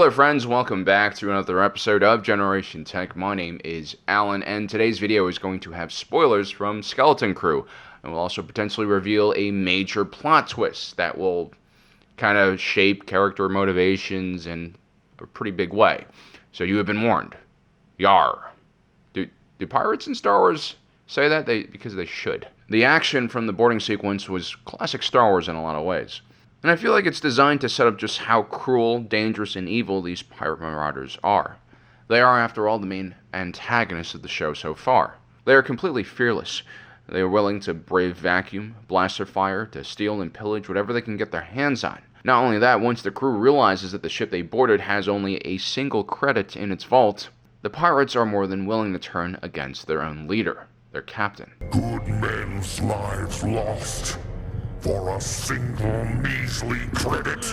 Hello friends, welcome back to another episode of Generation Tech. My name is Alan, and today's video is going to have spoilers from Skeleton Crew, and will also potentially reveal a major plot twist that will kind of shape character motivations in a pretty big way. So you have been warned. Yar. Do pirates in Star Wars say that? Because they should. The action from the boarding sequence was classic Star Wars in a lot of ways. And I feel like it's designed to set up just how cruel, dangerous, and evil these pirate marauders are. They are, after all, the main antagonists of the show so far. They are completely fearless. They are willing to brave vacuum, blaster fire, to steal and pillage whatever they can get their hands on. Not only that, once the crew realizes that the ship they boarded has only a single credit in its vault, the pirates are more than willing to turn against their own leader, their captain. Good men's lives lost for a single measly credit.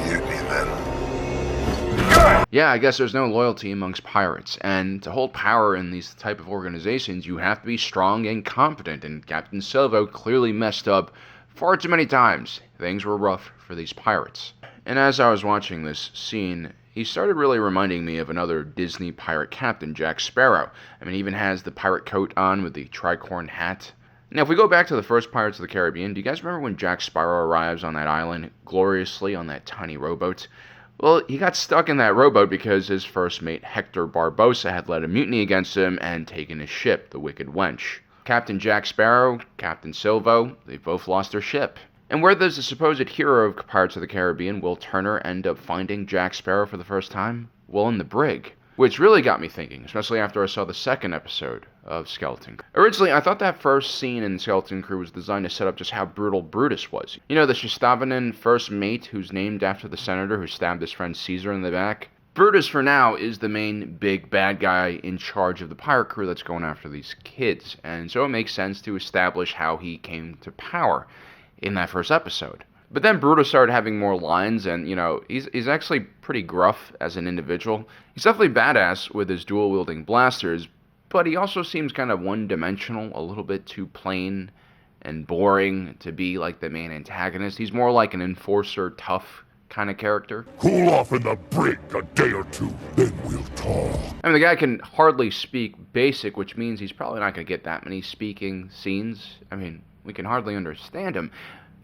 Hit me then. Yeah, I guess there's no loyalty amongst pirates, and to hold power in these type of organizations, you have to be strong and competent, and Captain Silvo clearly messed up far too many times. Things were rough for these pirates. And as I was watching this scene, he started really reminding me of another Disney pirate captain, Jack Sparrow. I mean, he even has the pirate coat on with the tricorn hat. Now, if we go back to the first Pirates of the Caribbean, do you guys remember when Jack Sparrow arrives on that island gloriously on that tiny rowboat? Well, he got stuck in that rowboat because his first mate, Hector Barbossa, had led a mutiny against him and taken his ship, the Wicked Wench. Captain Jack Sparrow, Captain Silvo, they both lost their ship. And where does the supposed hero of Pirates of the Caribbean, Will Turner, end up finding Jack Sparrow for the first time? Well, in the brig. Which really got me thinking, especially after I saw the second episode of Skeleton Crew. Originally, I thought that first scene in Skeleton Crew was designed to set up just how brutal Brutus was. You know, the Shistavanen first mate who's named after the senator who stabbed his friend Caesar in the back? Brutus, for now, is the main big bad guy in charge of the pirate crew that's going after these kids. And so it makes sense to establish how he came to power in that first episode. But then Brutus started having more lines, and, you know, he's actually pretty gruff as an individual. He's definitely badass with his dual-wielding blasters, but he also seems kind of one-dimensional, a little bit too plain and boring to be like the main antagonist. He's more like an enforcer, tough kind of character. Cool off in the brig a day or two, then we'll talk. I mean, the guy can hardly speak basic, which means he's probably not going to get that many speaking scenes. I mean, we can hardly understand him.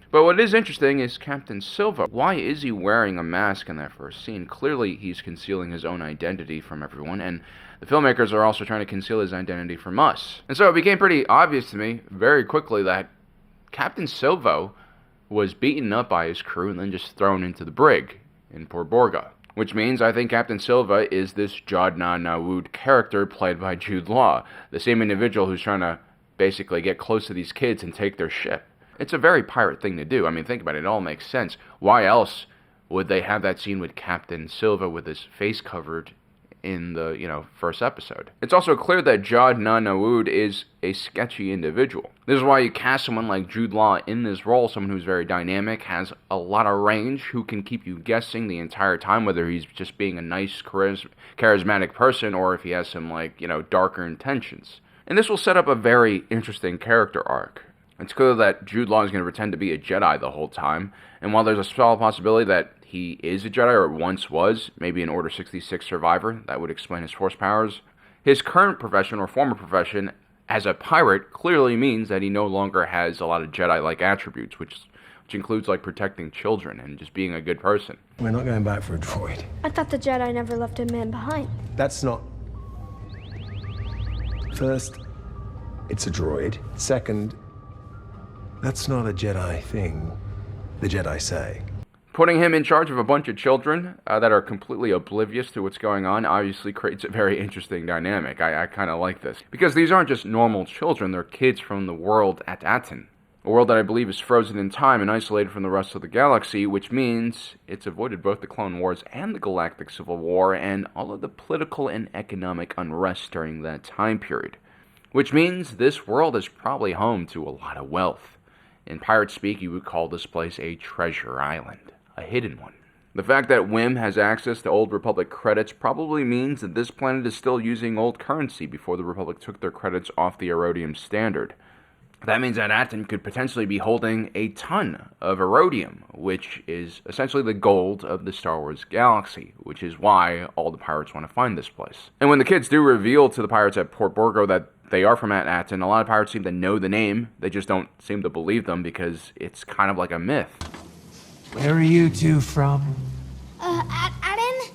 But what is interesting is Captain Silva. Why is he wearing a mask in that first scene? Clearly, he's concealing his own identity from everyone, and the filmmakers are also trying to conceal his identity from us. And so it became pretty obvious to me very quickly that Captain Silvo was beaten up by his crew and then just thrown into the brig in Port Borga. Which means I think Captain Silva is this Jadna Nawood character played by Jude Law, the same individual who's trying to basically get close to these kids and take their ship. It's a very pirate thing to do. I mean, think about it. It all makes sense. Why else would they have that scene with Captain Silva with his face covered in the, first episode? It's also clear that Jadna Nawood is a sketchy individual. This is why you cast someone like Jude Law in this role, someone who's very dynamic, has a lot of range, who can keep you guessing the entire time whether he's just being a nice, charismatic person or if he has some, darker intentions. And this will set up a very interesting character arc. It's clear that Jude Law is going to pretend to be a Jedi the whole time, and while there's a small possibility that he is a Jedi, or once was, maybe an Order 66 survivor, that would explain his force powers, his current profession, or former profession, as a pirate, clearly means that he no longer has a lot of Jedi-like attributes, which includes, protecting children and just being a good person. We're not going back for a droid. I thought the Jedi never left a man behind. That's not... First, it's a droid. Second, that's not a Jedi thing. The Jedi say. Putting him in charge of a bunch of children that are completely oblivious to what's going on obviously creates a very interesting dynamic. I kind of like this. Because these aren't just normal children, they're kids from the world at Atlan. A world that I believe is frozen in time and isolated from the rest of the galaxy, which means it's avoided both the Clone Wars and the Galactic Civil War and all of the political and economic unrest during that time period. Which means this world is probably home to a lot of wealth. In pirate speak, you would call this place a treasure island, a hidden one. The fact that WIM has access to Old Republic credits probably means that this planet is still using old currency before the Republic took their credits off the Erodium standard. That means that Atlan could potentially be holding a ton of Erodium, which is essentially the gold of the Star Wars galaxy, which is why all the pirates want to find this place. And when the kids do reveal to the pirates at Port Borgo that they are from Atlan, a lot of pirates seem to know the name. They just don't seem to believe them because it's kind of like a myth. Where are you two from? Aden?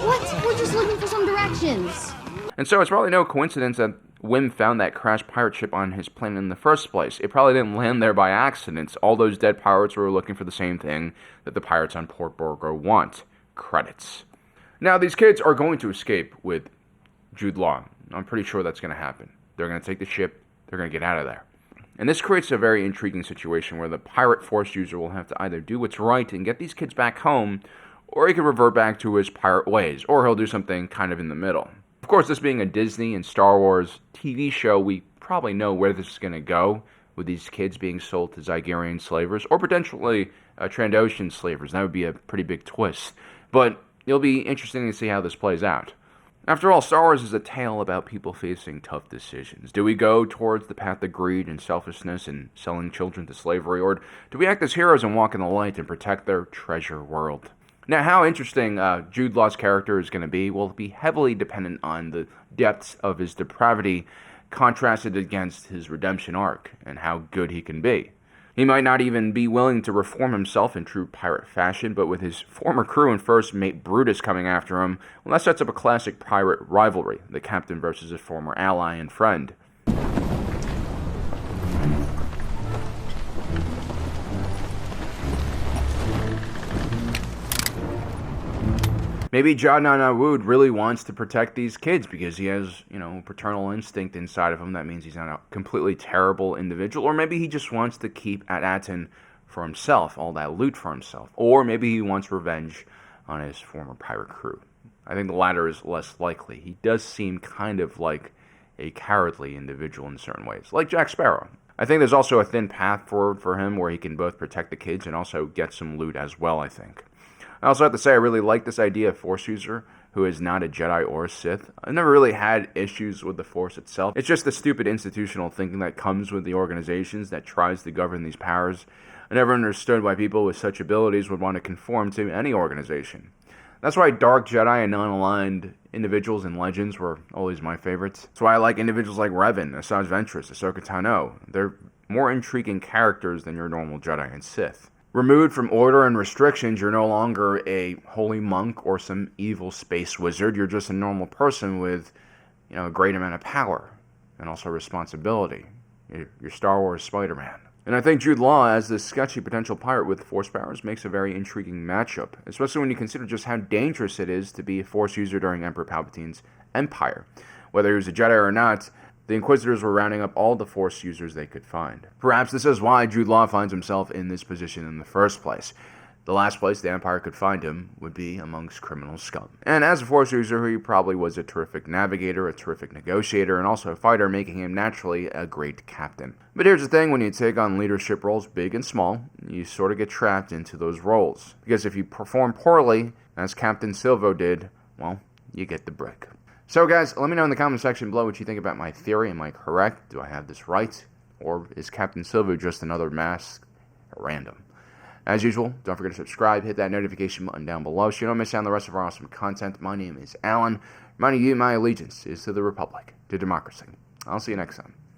What? We're just looking for some directions. And so it's probably no coincidence that Wim found that crashed pirate ship on his planet in the first place. It probably didn't land there by accident. All those dead pirates were looking for the same thing that the pirates on Port Borgo want: credits. Now, these kids are going to escape with Jude Law. I'm pretty sure that's going to happen. They're going to take the ship. They're going to get out of there. And this creates a very intriguing situation where the pirate force user will have to either do what's right and get these kids back home, or he could revert back to his pirate ways, or he'll do something kind of in the middle. Of course, this being a Disney and Star Wars TV show, we probably know where this is going to go, with these kids being sold to Zygerian slavers, or potentially Trandoshan slavers. That would be a pretty big twist. But it'll be interesting to see how this plays out. After all, Star Wars is a tale about people facing tough decisions. Do we go towards the path of greed and selfishness and selling children to slavery, or do we act as heroes and walk in the light and protect their treasure world? Now, how interesting Jude Law's character is going to be will be heavily dependent on the depths of his depravity contrasted against his redemption arc and how good he can be. He might not even be willing to reform himself in true pirate fashion, but with his former crew and first mate Brutus coming after him, well, that sets up a classic pirate rivalry, the captain versus his former ally and friend. Maybe Jadna Wood really wants to protect these kids because he has, paternal instinct inside of him. That means he's not a completely terrible individual. Or maybe he just wants to keep Atlan for himself, all that loot for himself. Or maybe he wants revenge on his former pirate crew. I think the latter is less likely. He does seem kind of like a cowardly individual in certain ways, like Jack Sparrow. I think there's also a thin path forward for him where he can both protect the kids and also get some loot as well, I think. I also have to say I really like this idea of Force user who is not a Jedi or a Sith. I've never really had issues with the Force itself. It's just the stupid institutional thinking that comes with the organizations that tries to govern these powers. I never understood why people with such abilities would want to conform to any organization. That's why dark Jedi and non-aligned individuals in Legends were always my favorites. That's why I like individuals like Revan, Asajj Ventress, Ahsoka Tano. They're more intriguing characters than your normal Jedi and Sith. Removed from order and restrictions, you're no longer a holy monk or some evil space wizard. You're just a normal person with, a great amount of power and also responsibility. You're Star Wars Spider-Man. And I think Jude Law, as this sketchy potential pirate with Force powers, makes a very intriguing matchup, especially when you consider just how dangerous it is to be a Force user during Emperor Palpatine's Empire. Whether he was a Jedi or not, the Inquisitors were rounding up all the Force users they could find. Perhaps this is why Jude Law finds himself in this position in the first place. The last place the Empire could find him would be amongst criminal scum. And as a Force user, he probably was a terrific navigator, a terrific negotiator, and also a fighter, making him naturally a great captain. But here's the thing, when you take on leadership roles, big and small, you sort of get trapped into those roles. Because if you perform poorly, as Captain Silvo did, well, you get the brick. So guys, let me know in the comment section below what you think about my theory. Am I correct? Do I have this right? Or is Captain Silva just another mask at random? As usual, don't forget to subscribe, hit that notification button down below so you don't miss out on the rest of our awesome content. My name is Alan, reminding you my allegiance is to the Republic, to democracy. I'll see you next time.